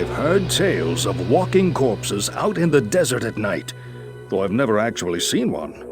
I've heard tales of walking corpses out in the desert at night, though I've never actually seen one.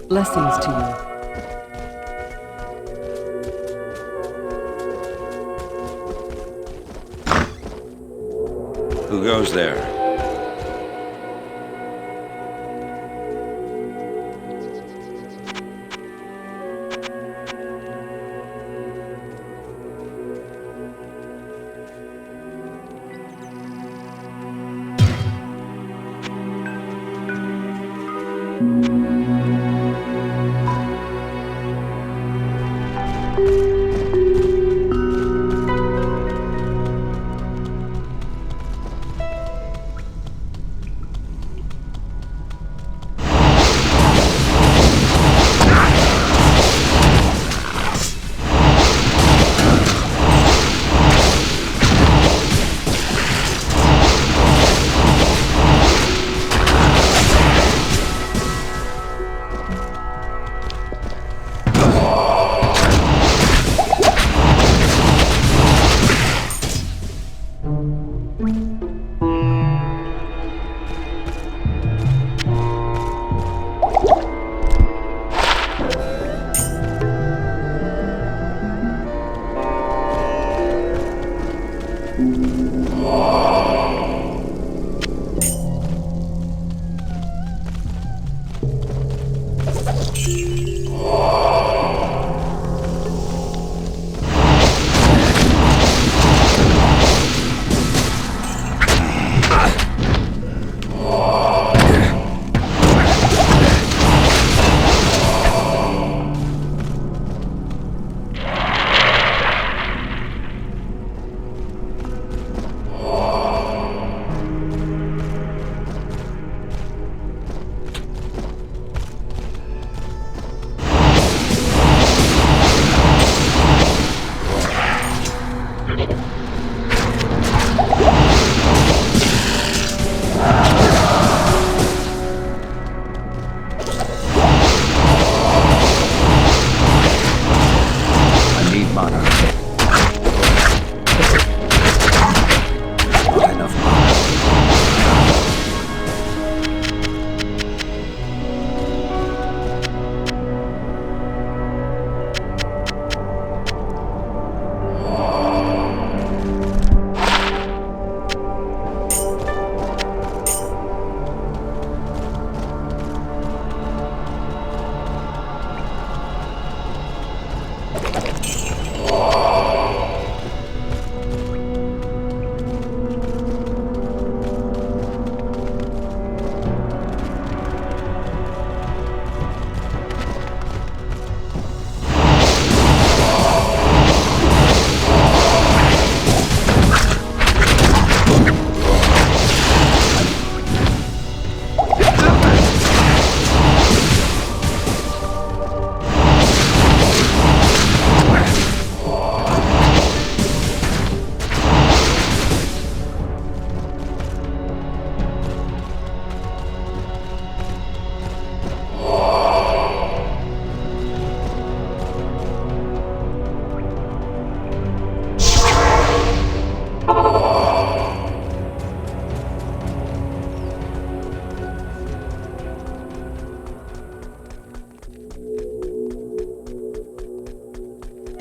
Blessings to you. Who goes there?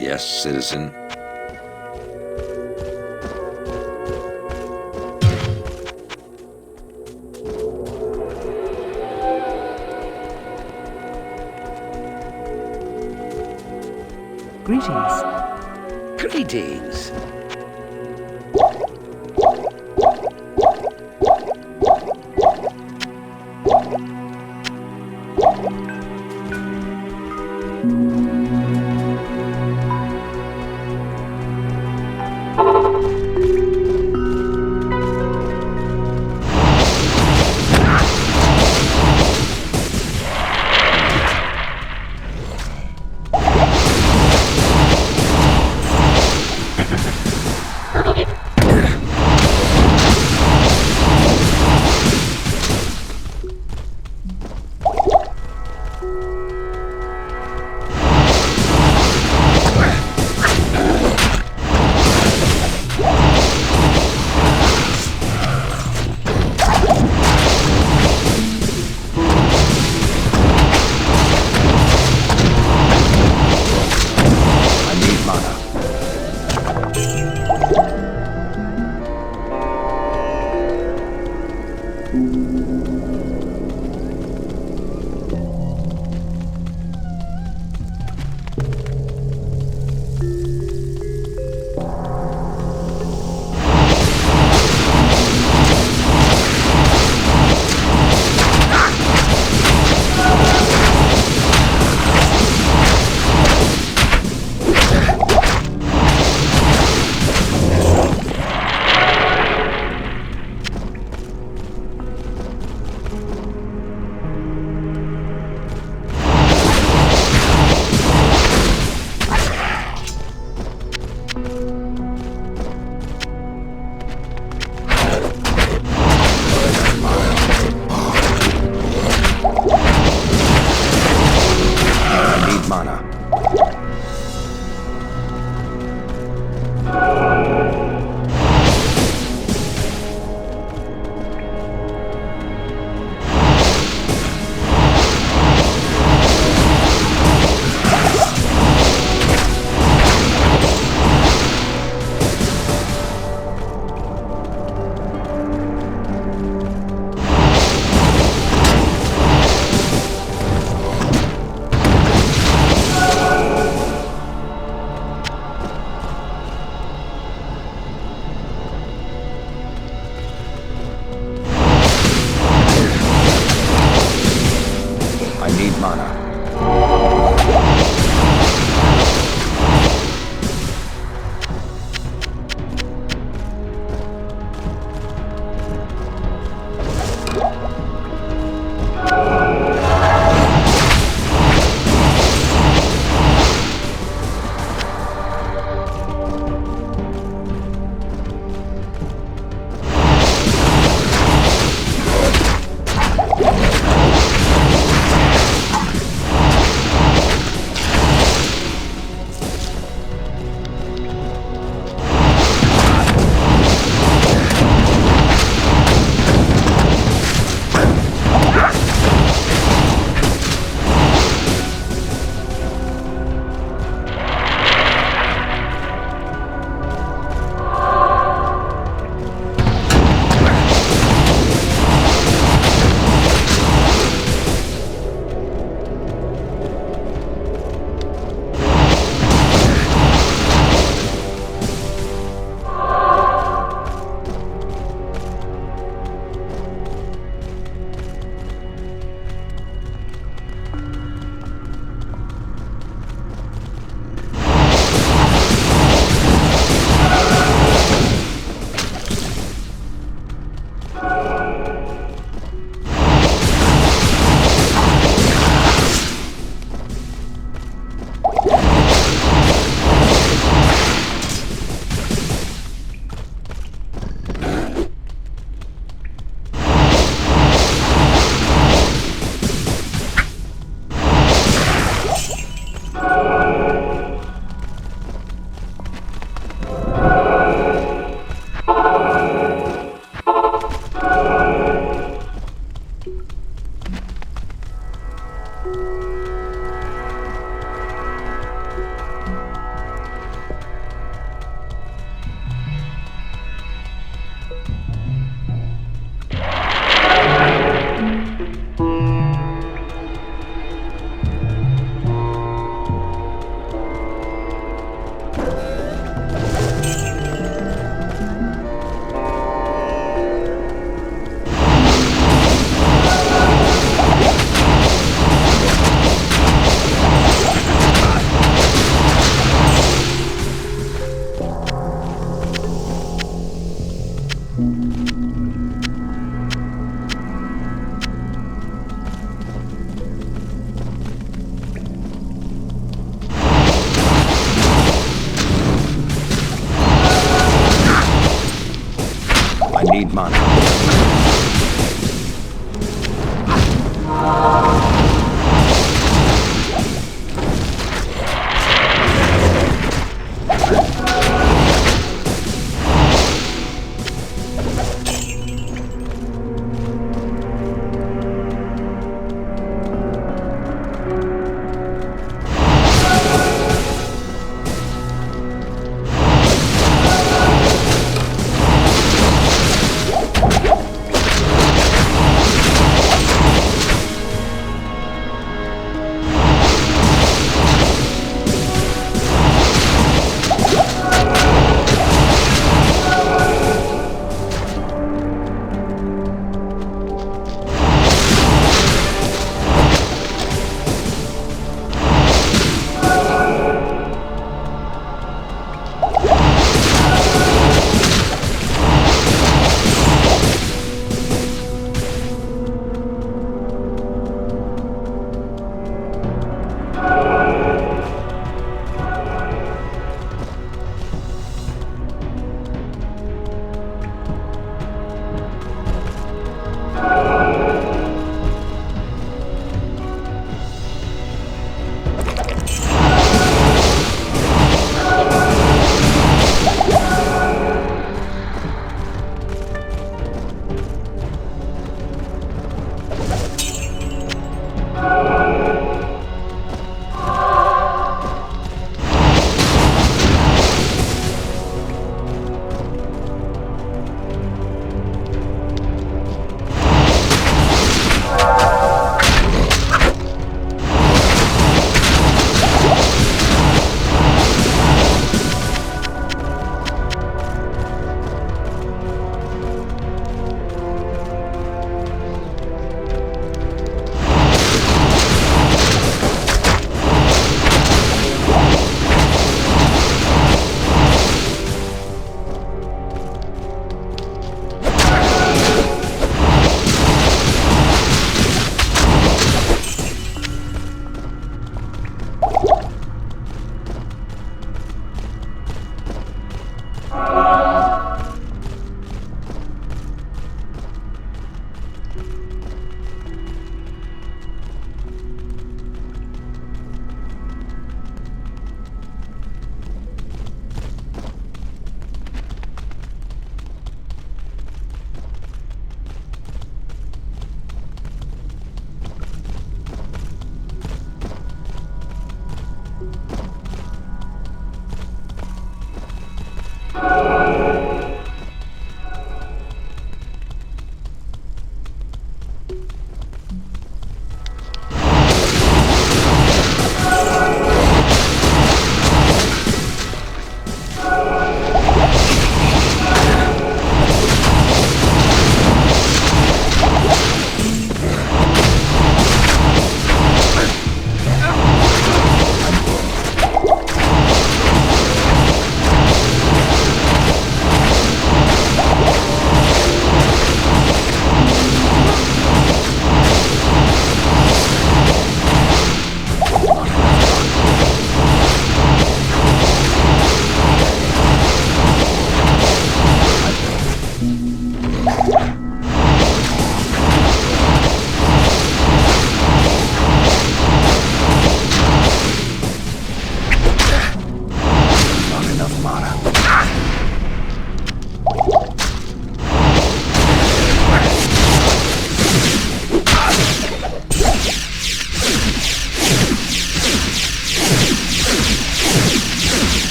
Yes, citizen. Greetings. Greetings.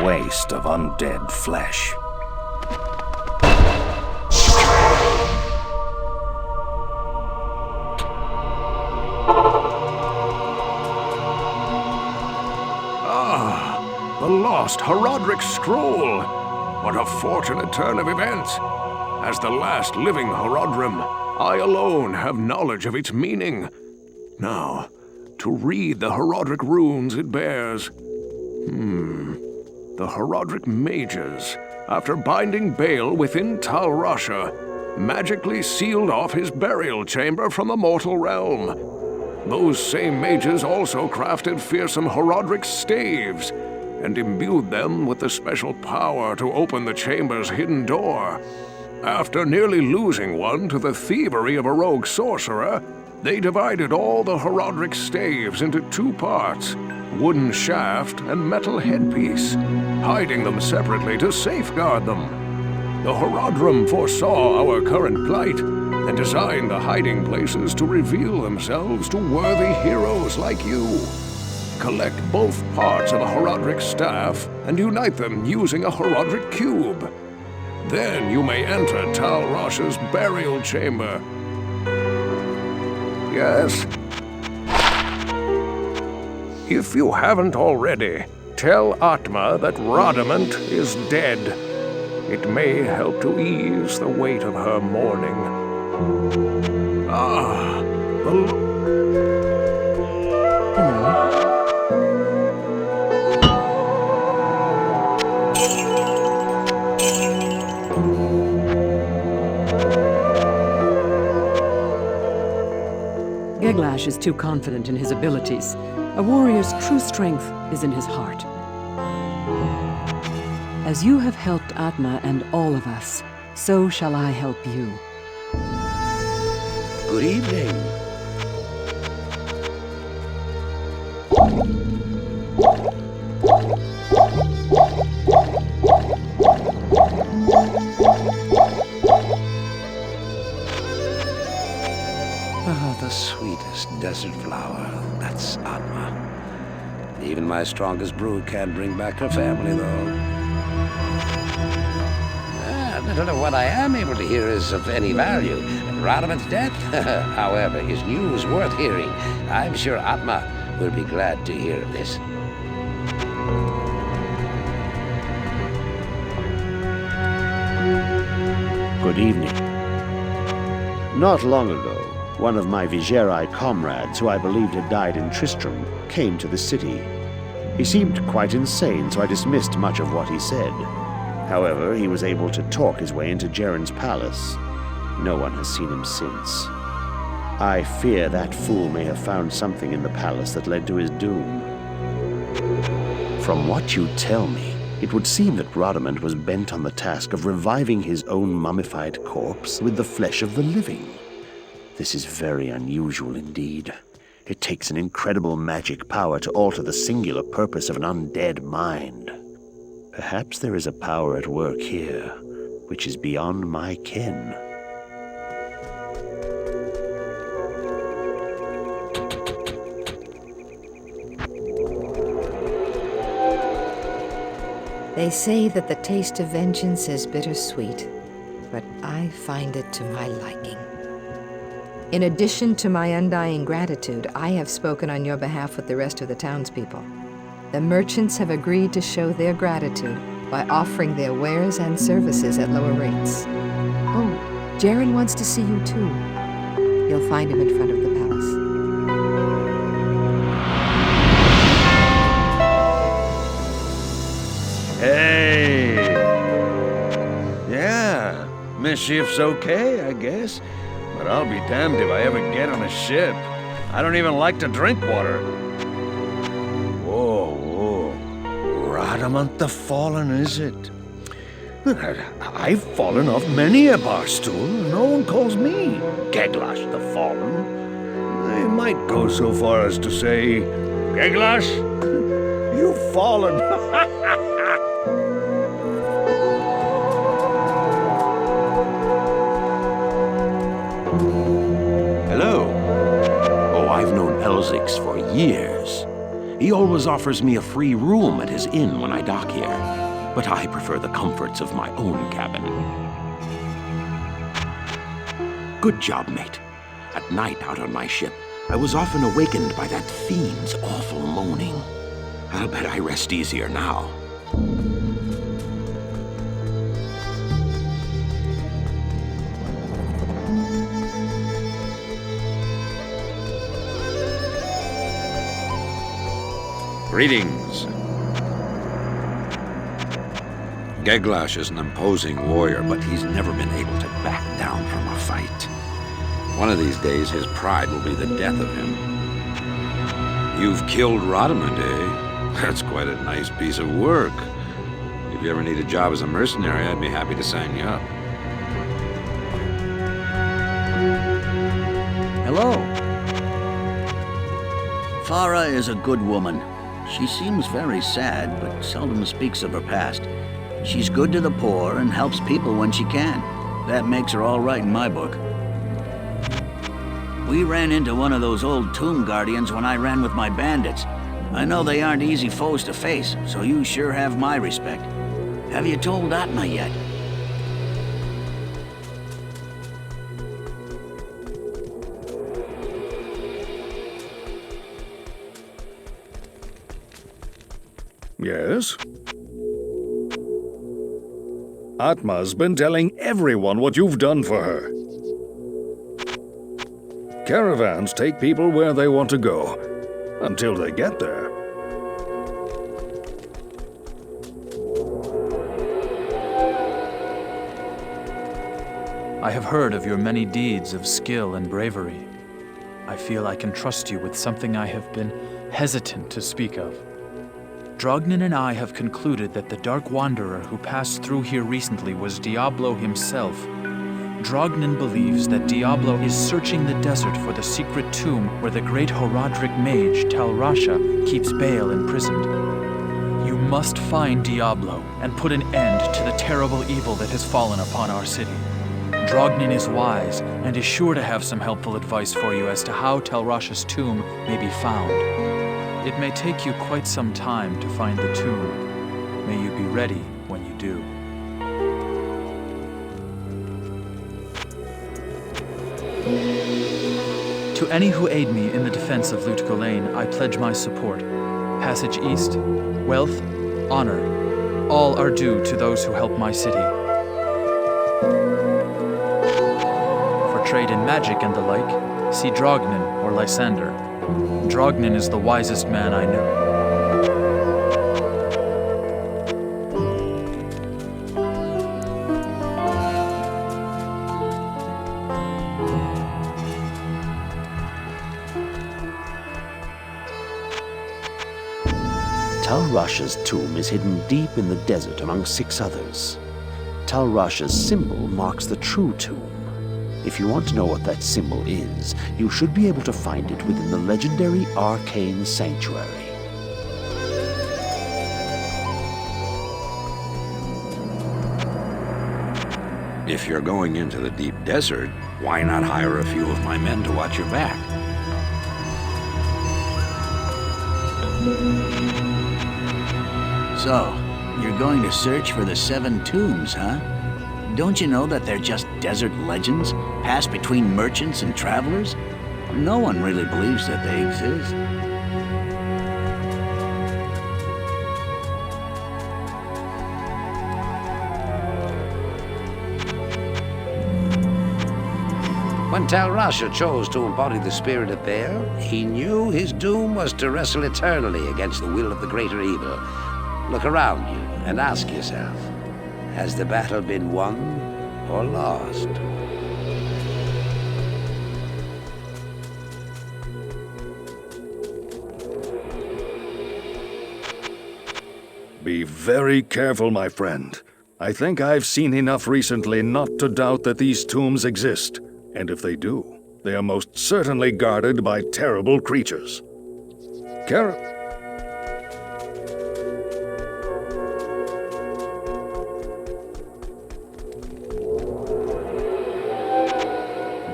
waste of undead flesh. The lost Horodric scroll! What a fortunate turn of events! As the last living Horodrim, I alone have knowledge of its meaning. Now, to read the Horodric runes it bears. The Horodric mages, after binding Bale within Tal Rasha, magically sealed off his burial chamber from the mortal realm. Those same mages also crafted fearsome Horodric staves, and imbued them with the special power to open the chamber's hidden door. After nearly losing one to the thievery of a rogue sorcerer, they divided all the Horodric staves into two parts, wooden shaft and metal headpiece, hiding them separately to safeguard them. The Horodrim foresaw our current plight and designed the hiding places to reveal themselves to worthy heroes like you. Collect both parts of a Horodric staff and unite them using a Horodric cube. Then you may enter Tal Rasha's burial chamber. Yes? If you haven't already, tell Atma that Radiment is dead. It may help to ease the weight of her mourning. Hello. Geglash is too confident in his abilities. A warrior's true strength is in his heart. As you have helped Atma and all of us, so shall I help you. Good evening. Ah, the sweetest desert flower. That's Atma. Even my strongest brew can't bring back her family, though. I don't know what I am able to hear is of any value. Radiment's death? However, is news worth hearing. I'm sure Atma will be glad to hear of this. Good evening. Not long ago, one of my Vigeri comrades, who I believed had died in Tristram, came to the city. He seemed quite insane, so I dismissed much of what he said. However, he was able to talk his way into Jaren's palace. No one has seen him since. I fear that fool may have found something in the palace that led to his doom. From what you tell me, it would seem that Radiment was bent on the task of reviving his own mummified corpse with the flesh of the living. This is very unusual indeed. It takes an incredible magic power to alter the singular purpose of an undead mind. Perhaps there is a power at work here, which is beyond my ken. They say that the taste of vengeance is bittersweet, but I find it to my liking. In addition to my undying gratitude, I have spoken on your behalf with the rest of the townspeople. The merchants have agreed to show their gratitude by offering their wares and services at lower rates. Oh, Jaren wants to see you too. You'll find him in front of the palace. Hey! Yeah, mischief's okay, I guess. But I'll be damned if I ever get on a ship. I don't even like to drink water. Whoa, whoa. Radiment the Fallen, is it? I've fallen off many a bar stool. No one calls me Geglash the Fallen. I might go so far as to say, Geglash, you've fallen. Hello. Oh, I've known Elzix for years. He always offers me a free room at his inn when I dock here, but I prefer the comforts of my own cabin. Good job, mate. At night out on my ship, I was often awakened by that fiend's awful moaning. I'll bet I rest easier now. Greetings. Geglash is an imposing warrior, but he's never been able to back down from a fight. One of these days, his pride will be the death of him. You've killed Radiment, eh? That's quite a nice piece of work. If you ever need a job as a mercenary, I'd be happy to sign you up. Hello. Farah is a good woman. She seems very sad, but seldom speaks of her past. She's good to the poor and helps people when she can. That makes her all right in my book. We ran into one of those old tomb guardians when I ran with my bandits. I know they aren't easy foes to face, so you sure have my respect. Have you told Atma yet? Yes? Atma's been telling everyone what you've done for her. Caravans take people where they want to go, until they get there. I have heard of your many deeds of skill and bravery. I feel I can trust you with something I have been hesitant to speak of. Drognin and I have concluded that the Dark Wanderer who passed through here recently was Diablo himself. Drognin believes that Diablo is searching the desert for the secret tomb where the great Horadric mage Tal Rasha keeps Baal imprisoned. You must find Diablo and put an end to the terrible evil that has fallen upon our city. Drognin is wise and is sure to have some helpful advice for you as to how Tal Rasha's tomb may be found. It may take you quite some time to find the tomb. May you be ready when you do. To any who aid me in the defense of Lut Gholein, I pledge my support. Passage east, wealth, honor, all are due to those who help my city. For trade in magic and the like, see Drognin or Lysander. Drognin is the wisest man I know. Tal Rasha's tomb is hidden deep in the desert among 6 others. Tal Rasha's symbol marks the true tomb. If you want to know what that symbol is, you should be able to find it within the legendary Arcane Sanctuary. If you're going into the deep desert, why not hire a few of my men to watch your back? So, you're going to search for the 7 tombs, huh? Don't you know that they're just desert legends, passed between merchants and travelers? No one really believes that they exist. When Tal Rasha chose to embody the spirit of Baal, he knew his doom was to wrestle eternally against the will of the greater evil. Look around you and ask yourself, has the battle been won or lost? Be very careful, my friend. I think I've seen enough recently not to doubt that these tombs exist. And if they do, they are most certainly guarded by terrible creatures.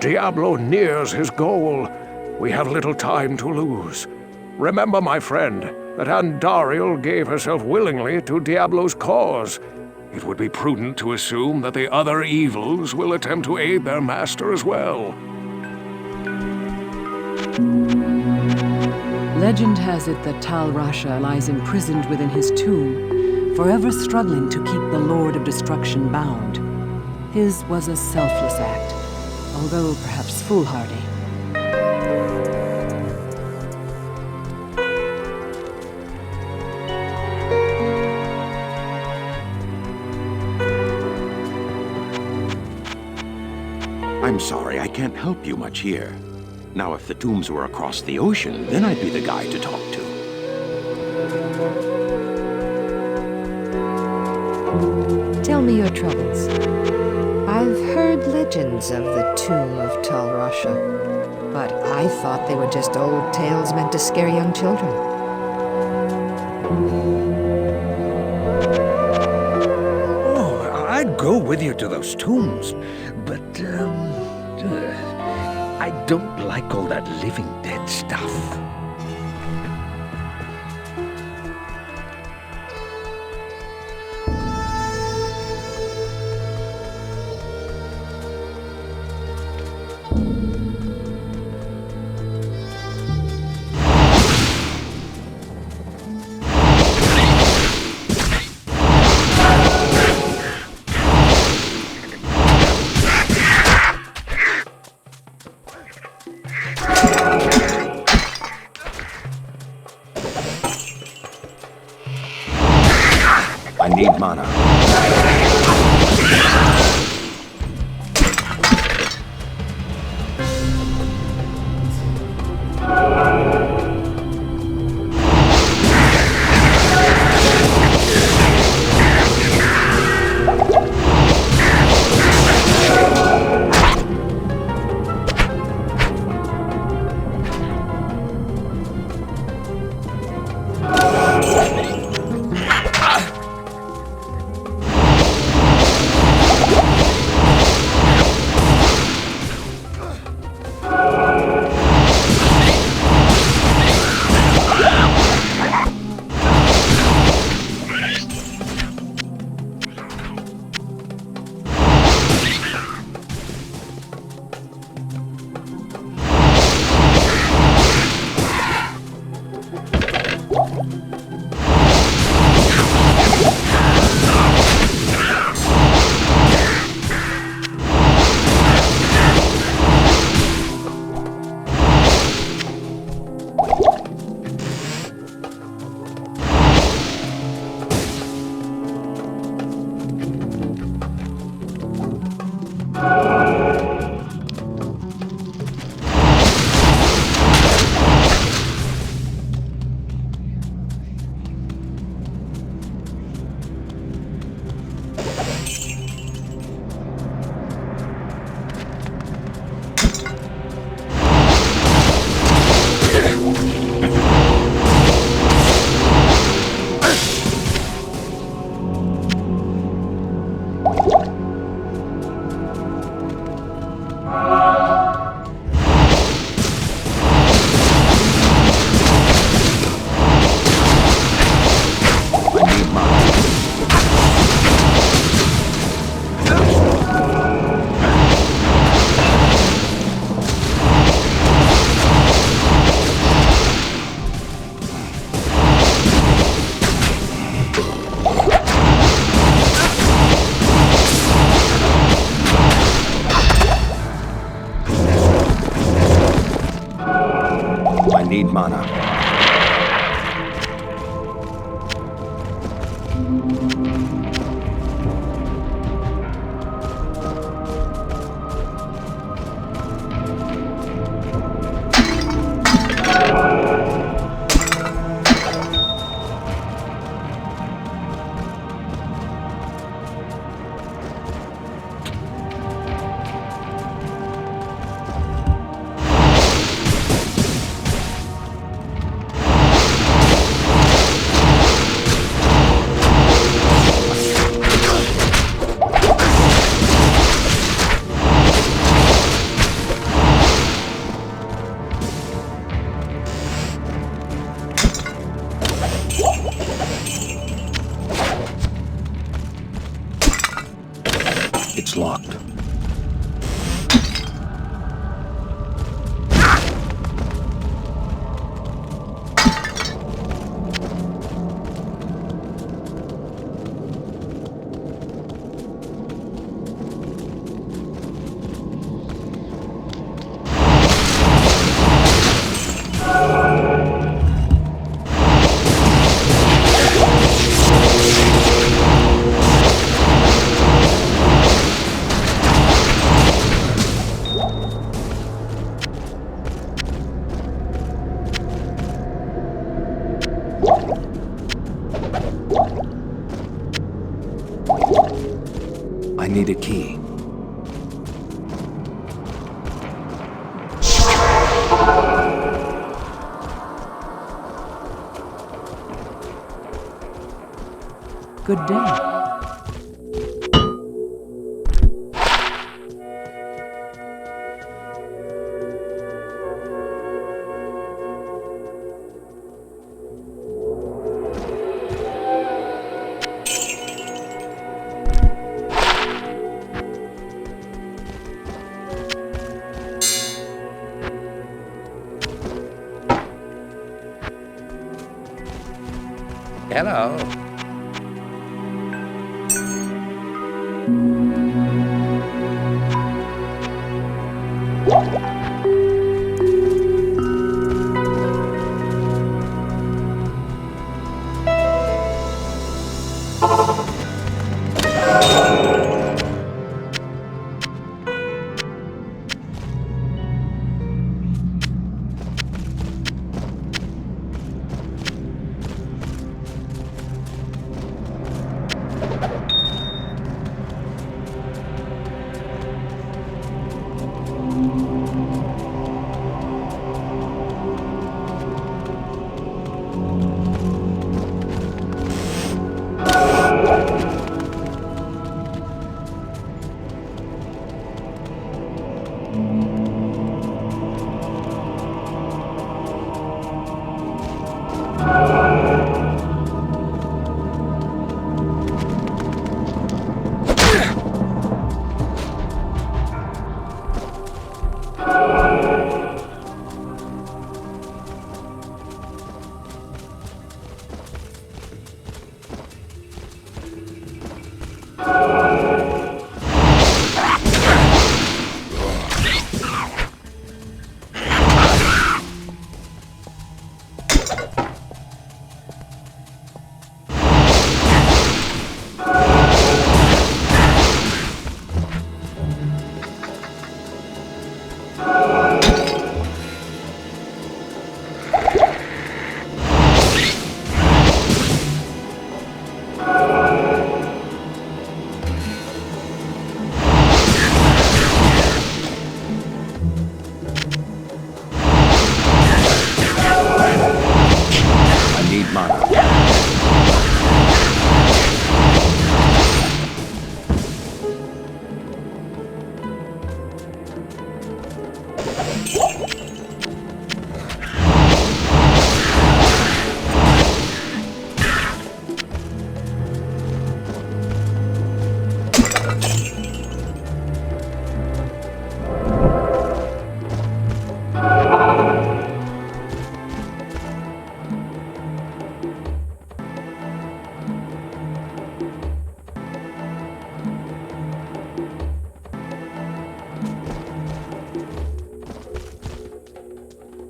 Diablo nears his goal. We have little time to lose. Remember, my friend, that Andariel gave herself willingly to Diablo's cause. It would be prudent to assume that the other evils will attempt to aid their master as well. Legend has it that Tal Rasha lies imprisoned within his tomb, forever struggling to keep the Lord of Destruction bound. His was a selfless act, although perhaps foolhardy. I'm sorry, I can't help you much here. Now, if the tombs were across the ocean, then I'd be the guy to talk to. Tell me your troubles. I've heard legends of the tomb of Tal Rasha, but I thought they were just old tales meant to scare young children. Oh, I'd go with you to those tombs, but, I don't like all that living dead stuff. I need mana. Need mana. locked. I need a key. Good day. Hello.